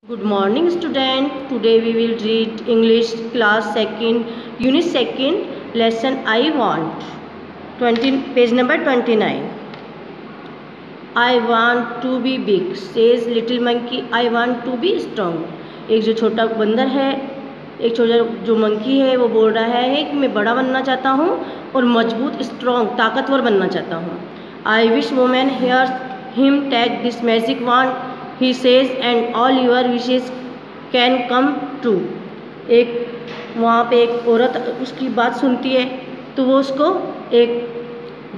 Good morning student. Today we will read English class 2nd unit 2nd lesson I want 20 page number 29. I want to be big says little monkey. I want to be strong. एक जो छोटा बंदर है, एक छोटा जो monkey है वो बोल रहा है कि मैं बड़ा बनना चाहता हूँ और मजबूत स्ट्रॉन्ग ताकतवर बनना चाहता हूँ. I wish woman hears him take this magic wand. He says and all your wishes can come true. एक वहाँ पे एक औरत उसकी बात सुनती है तो वो उसको एक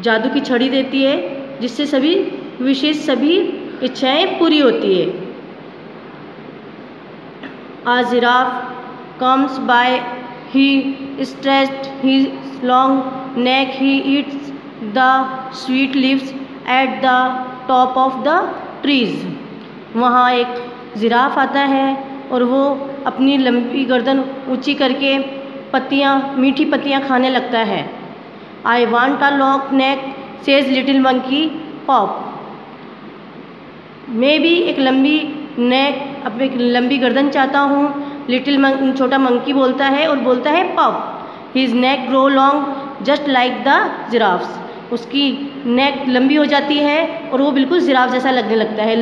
जादू की छड़ी देती है जिससे सभी विशेष सभी इच्छाएं पूरी होती है. A giraffe comes by. He stretched his long neck. He eats the sweet leaves at the top of the trees. वहाँ एक जिराफ आता है और वो अपनी लंबी गर्दन ऊंची करके पत्तियाँ मीठी पत्तियाँ खाने लगता है. I want a long neck says little monkey pop. मैं भी एक लंबी नेक अपनी एक लंबी गर्दन चाहता हूँ. छोटा मंकी बोलता है और बोलता है pop. His neck grow long just like the giraffes. उसकी नेक लंबी हो जाती है और वो बिल्कुल जिराफ जैसा लगने लगता है.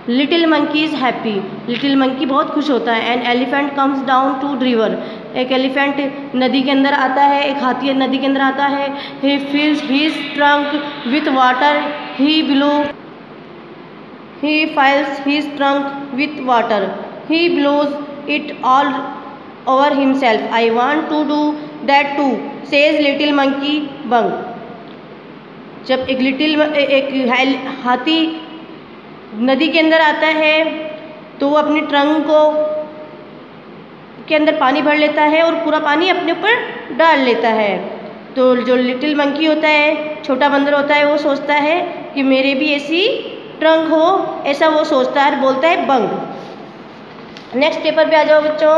Little monkey is happy. Little monkey बहुत खुश होता है. An elephant comes down to river. एक एलिफेंट नदी के अंदर आता है, एक हाथी नदी के अंदर आता है. He fills his trunk with water. He files his trunk with water. He blows it all over himself. I want to do that too says little monkey bang. जब एक हाथी नदी के अंदर आता है तो वो अपनी ट्रंक को के अंदर पानी भर लेता है और पूरा पानी अपने ऊपर डाल लेता है. तो जो लिटिल मंकी होता है, छोटा बंदर होता है, वो सोचता है कि मेरे भी ऐसी ट्रंक हो, ऐसा वो सोचता है और बोलता है बंग. नेक्स्ट पेपर पे आ जाओ बच्चों.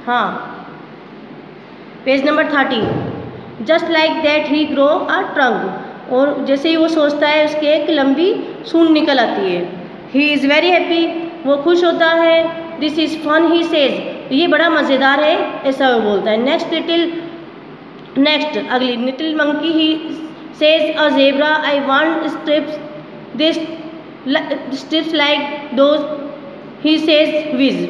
हाँ, page number 30. Just like that he grow a trunk. और जैसे ही वो सोचता है उसकी एक लंबी सूंड निकल आती है. He is very happy. वो खुश होता है. This is fun he says. ये बड़ा मज़ेदार है, ऐसा वो बोलता है. नेक्स्ट अगली little monkey he says a zebra. I want stripes like those. He says Wiz.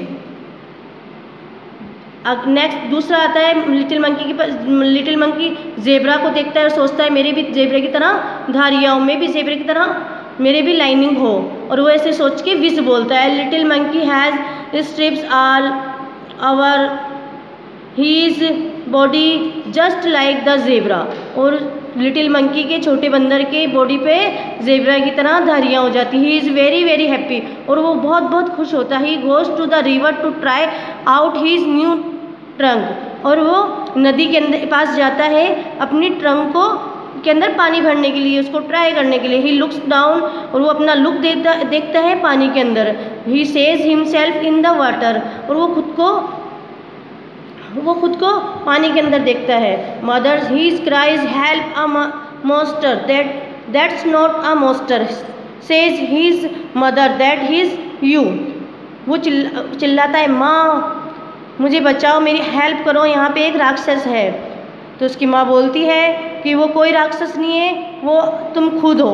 Next दूसरा आता है लिटिल मंकी के पास. लिटिल मंकी जेब्रा को देखता है और सोचता है मेरे भी जेब्रे की तरह धारियाँ हो, मैं भी जेब्रे की तरह मेरे भी लाइनिंग हो. और वो ऐसे सोच के विज बोलता है. Little monkey has stripes all over his body just like the zebra. और लिटिल मंकी के छोटे बंदर के बॉडी पे जेब्रा की तरह धारियाँ हो जाती. He is very very happy. और वो बहुत बहुत खुश होता है. He goes to the river to try out his new trunk. और वो नदी के अंदर पास जाता है अपनी ट्रंक को के अंदर पानी भरने के लिए, उसको ट्राई करने के लिए. He looks down. और वो अपना लुक देखता है पानी के अंदर. He says himself in the water. और वो खुद को पानी के अंदर देखता है. Mothers his cries help a monster. That's not a monster says his mother. That his you. वो चिल्लाता है माँ मुझे बचाओ, मेरी हेल्प करो, यहाँ पे एक राक्षस है. तो उसकी माँ बोलती है कि वो कोई राक्षस नहीं है, वो तुम खुद हो.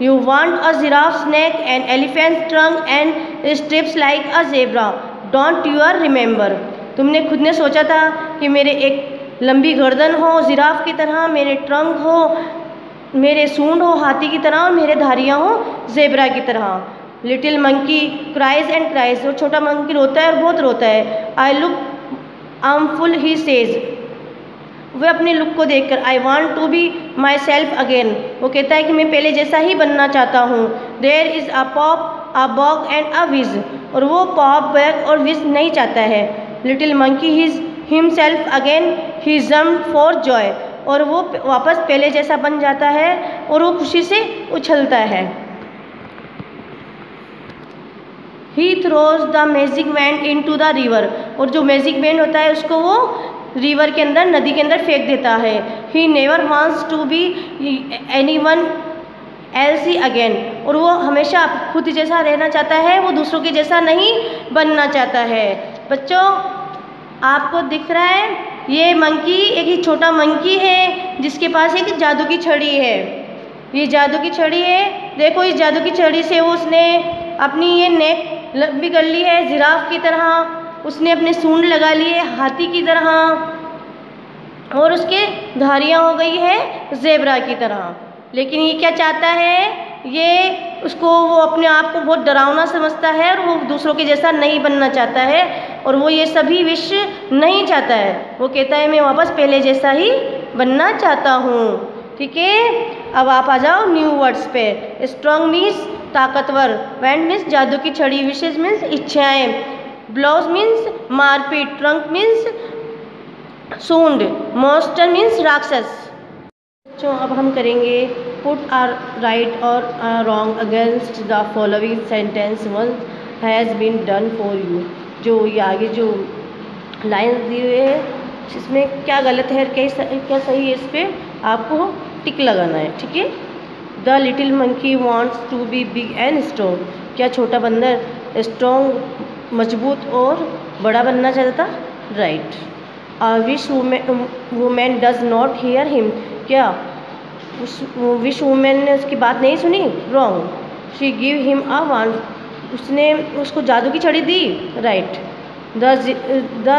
You want a giraffe neck and elephant trunk and strips like a zebra. Don't you remember. तुमने खुद ने सोचा था कि मेरे एक लंबी गर्दन हो जिराफ की तरह, मेरे ट्रंक हो, मेरे सूंड हो हाथी की तरह और मेरे धारियाँ हो ज़ेब्रा की तरह. Little monkey cries and cries. और छोटा मंकी रोता है और बहुत रोता है. I look awful he says. वह अपने लुक को देखकर I want to be myself again. वो कहता है कि मैं पहले जैसा ही बनना चाहता हूँ. There is a pop a bog and a Wiz. और वो पॉप बैग और विज नहीं चाहता है. Little monkey his himself again. He jumped for joy. और वो वापस पहले जैसा बन जाता है और वो खुशी से उछलता है. He throws the magic wand into the river. और जो मैजिक वैंड होता है उसको वो रिवर के अंदर नदी के अंदर फेंक देता है. He never wants to be else he again, और वो हमेशा खुद जैसा रहना चाहता है, वो दूसरों के जैसा नहीं बनना चाहता है। बच्चों आपको दिख रहा है ये मंकी, एक ही छोटा मंकी है जिसके पास एक जादू की छड़ी है। ये जादू की छड़ी है, देखो इस जादू की छड़ी से उसने अपनी ये नेक लंबी कर ली है जिराफ की तरह, उसने अपने सूंड लगा ली है हाथी की तरह, और उसके धारियाँ हो गई है ज़ेब्रा की तरह। लेकिन ये क्या चाहता है, ये उसको वो अपने आप को बहुत डरावना समझता है और वो दूसरों के जैसा नहीं बनना चाहता है, और वो ये सभी विश नहीं चाहता है। वो कहता है मैं वापस पहले जैसा ही बनना चाहता हूँ। ठीक है, अब आप आ जाओ न्यू वर्ड्स पे। स्ट्रॉन्ग मीन्स ताकतवर, वैंड मीन्स जादू की छड़ी, विशेष मीन्स इच्छाएँ, ब्लाउज मीन्स मारपीट, ट्रंक मीन्स सूंड, मॉन्स्टर मीन्स राक्षस। तो अब हम करेंगे पुट आर राइट और wrong against the following sentence one has been done for you. जो ये आगे जो लाइन्स दिए हुए हैं इसमें क्या गलत है क्या सही है, इस पर आपको टिक लगाना है। ठीक है, the little monkey wants to be big and strong, क्या छोटा बंदर स्ट्रॉन्ग मजबूत और बड़ा बनना चाहता था, right. Wish women does not hear him, क्या उस विश वुमेन ने उसकी बात नहीं सुनी, wrong. She give him a wand, उसने उसको जादू की छड़ी दी, right. The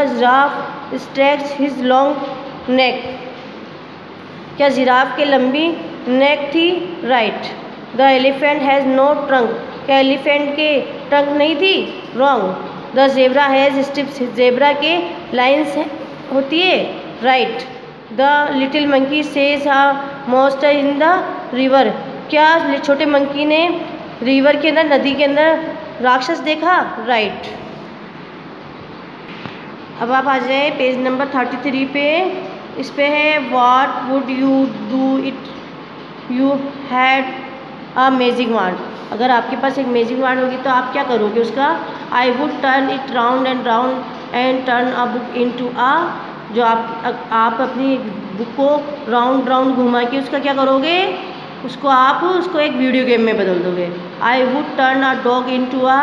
giraffe stretches his long neck, क्या जिराफ के लंबी नेक थी, right. The elephant has no trunk, क्या एलिफेंट के ट्रंक नहीं थी, wrong. The zebra has stripes, zebra के लाइन्स होती है, right. The little monkey says a monster in the river, क्या छोटे मंकी ने रिवर के अंदर, नदी के अंदर राक्षस देखा, राइट। अब आप आ जाए पेज नंबर 33 पे। इस पे है what would you do it you had a magic wand, अगर आपके पास एक मैजिक वांड होगी तो आप क्या करोगे उसका। I would turn it round and turn a book into a, जो आप अपनी बुक को राउंड घुमा के उसका क्या करोगे, उसको एक वीडियो गेम में बदल दोगे। I would turn a dog into a,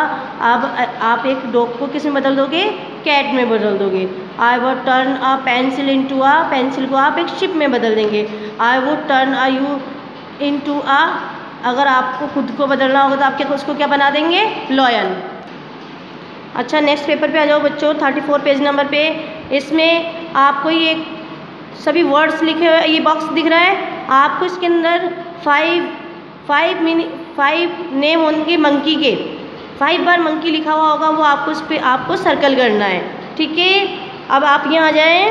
आप एक डॉग को किस में बदल दोगे, कैट में बदल दोगे। I would turn a pencil into a, pencil को आप एक शिप में बदल देंगे। I would turn a you into a, अगर आपको खुद को बदलना होगा तो आप क्या उसको क्या बना देंगे, लॉयन। अच्छा नेक्स्ट पेपर पे आ जाओ बच्चों, 34 पेज नंबर पे। इसमें आपको ये सभी वर्ड्स लिखे हुए, ये बॉक्स दिख रहा है आपको, इसके अंदर 5 नेम होंगे मंकी के, 5 बार मंकी लिखा हुआ होगा, वो आपको इस पर आपको सर्कल करना है। ठीक है, अब आप यहाँ आ जाएँ,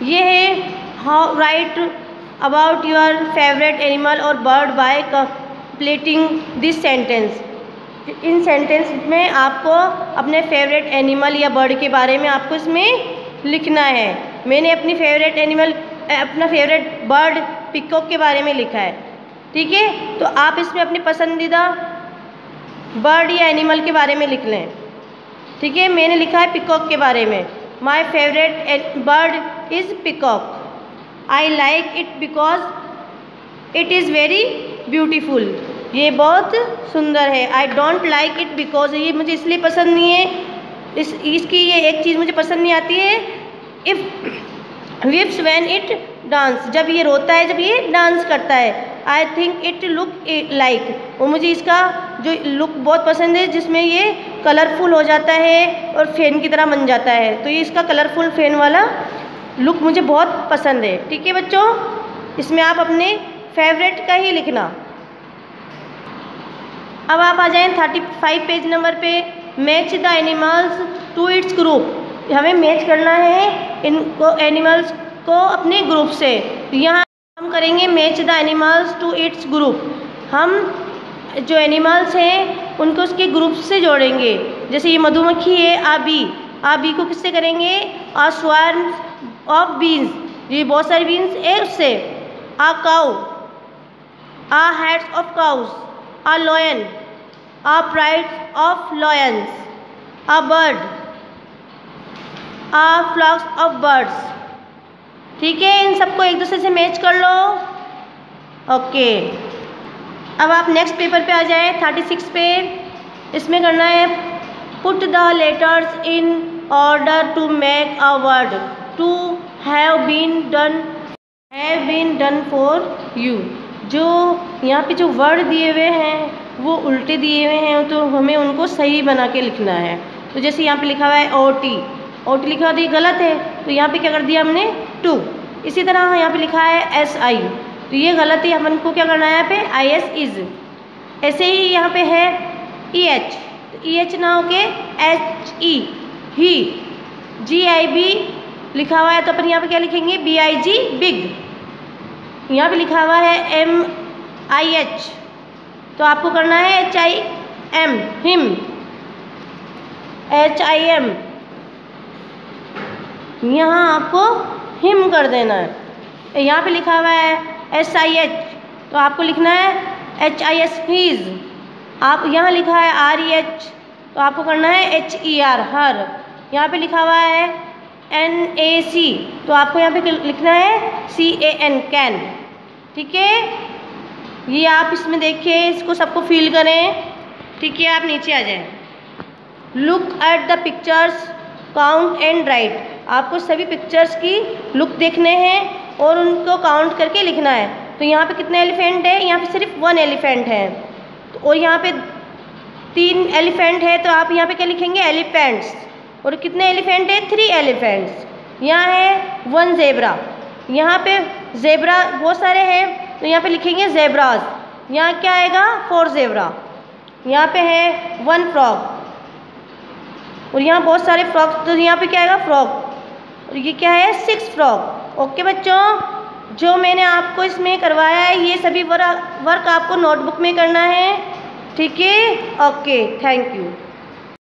ये है how write about your favourite animal और bird by completing this sentence. इन सेंटेंस में आपको अपने फेवरेट एनिमल या बर्ड के बारे में आपको इसमें लिखना है। मैंने अपनी फेवरेट एनिमल, अपना फेवरेट बर्ड पिकॉक के बारे में लिखा है। ठीक है, तो आप इसमें अपने पसंदीदा बर्ड या एनिमल के बारे में लिख लें। ठीक है, मैंने लिखा है पिकॉक के बारे में, my favourite bird is peacock, I like it because it is very beautiful, ये बहुत सुंदर है। I don't like it because, ये मुझे इसलिए पसंद नहीं है, इसकी ये एक चीज़ मुझे पसंद नहीं आती है, if chips when it dance, जब ये रोता है, जब ये डांस करता है। I think it look like, और मुझे इसका जो लुक बहुत पसंद है जिसमें ये कलरफुल हो जाता है और फैन की तरह बन जाता है, तो ये इसका कलरफुल फैन वाला लुक मुझे बहुत पसंद है। ठीक है बच्चों, इसमें आप अपने फेवरेट का ही लिखना। अब आप आ जाएं 35 पेज नंबर पे। Match the animals to its group, हमें मैच करना है इनको एनिमल्स को अपने ग्रुप से। यहाँ हम करेंगे match the animals to its group, हम जो एनिमल्स हैं उनको उसके ग्रुप से जोड़ेंगे। जैसे ये मधुमक्खी है, आबी को किससे करेंगे, आ स्वार्म ऑफ बीन्स, ये बहुत सारी बीन्स है उससे। A cow, a herds of cows, a lion, a pride of lions, a bird, a flocks of birds। ठीक है, इन सबको एक दूसरे से मैच कर लो। ओके, अब आप नेक्स्ट पेपर पे आ जाएं 36 पे। इसमें करना है put the letters in order to make a word to have been done for you. जो यहाँ पे जो वर्ड दिए हुए हैं वो उल्टे दिए हुए हैं, तो हमें उनको सही बना के लिखना है। तो जैसे यहाँ पे लिखा हुआ है OT लिखा हुआ तो ये गलत है, तो यहाँ पे क्या कर दिया हमने टू। इसी तरह यहाँ पे लिखा है SI, तो ये गलत है, अपन को क्या करना है यहाँ पे IS इज। ऐसे ही यहाँ पे है EH, तो EH ना होके HE ही। GIB लिखा हुआ है तो अपन यहाँ पे क्या लिखेंगे BIG बिग। यहाँ पे लिखा हुआ है MIH, तो आपको करना है HIM हिम, HIM यहाँ आपको हिम कर देना है। यहाँ पे लिखा हुआ है SIH, तो आपको लिखना है HIS हीज। आप यहाँ लिखा है REH, तो आपको करना है HER हर। यहाँ पे लिखा हुआ है NAC, तो आपको यहाँ पे लिखना है CAN कैन। ठीक है, ये आप इसमें देखिए, इसको सबको फील करें। ठीक है, आप नीचे आ जाएं। Look at the pictures, count and right. आपको सभी पिक्चर्स की लुक देखने हैं और उनको काउंट करके लिखना है। तो यहाँ पे कितने एलिफेंट है? यहाँ पे सिर्फ 1 एलिफेंट है, तो और यहाँ पे 3 एलिफेंट है, तो आप यहाँ पे क्या लिखेंगे एलिफेंट्स। और कितने एलिफेंट है? 3 एलिफेंट्स। यहाँ है 1 ज़ेब्रा, यहाँ पे ज़ेब्रा बहुत सारे हैं, तो यहाँ पे लिखेंगे ज़ेब्रास। यहाँ क्या आएगा? 4 ज़ेब्रा। यहाँ पे है 1 फ्रॉग, और यहाँ बहुत सारे फ्रॉग, तो यहाँ पे क्या आएगा? फ्रॉग। और ये क्या है? 6 फ्रॉग। ओके बच्चों, जो मैंने आपको इसमें करवाया है ये सभी वर्क आपको नोटबुक में करना है। ठीक है, ओके, थैंक यू।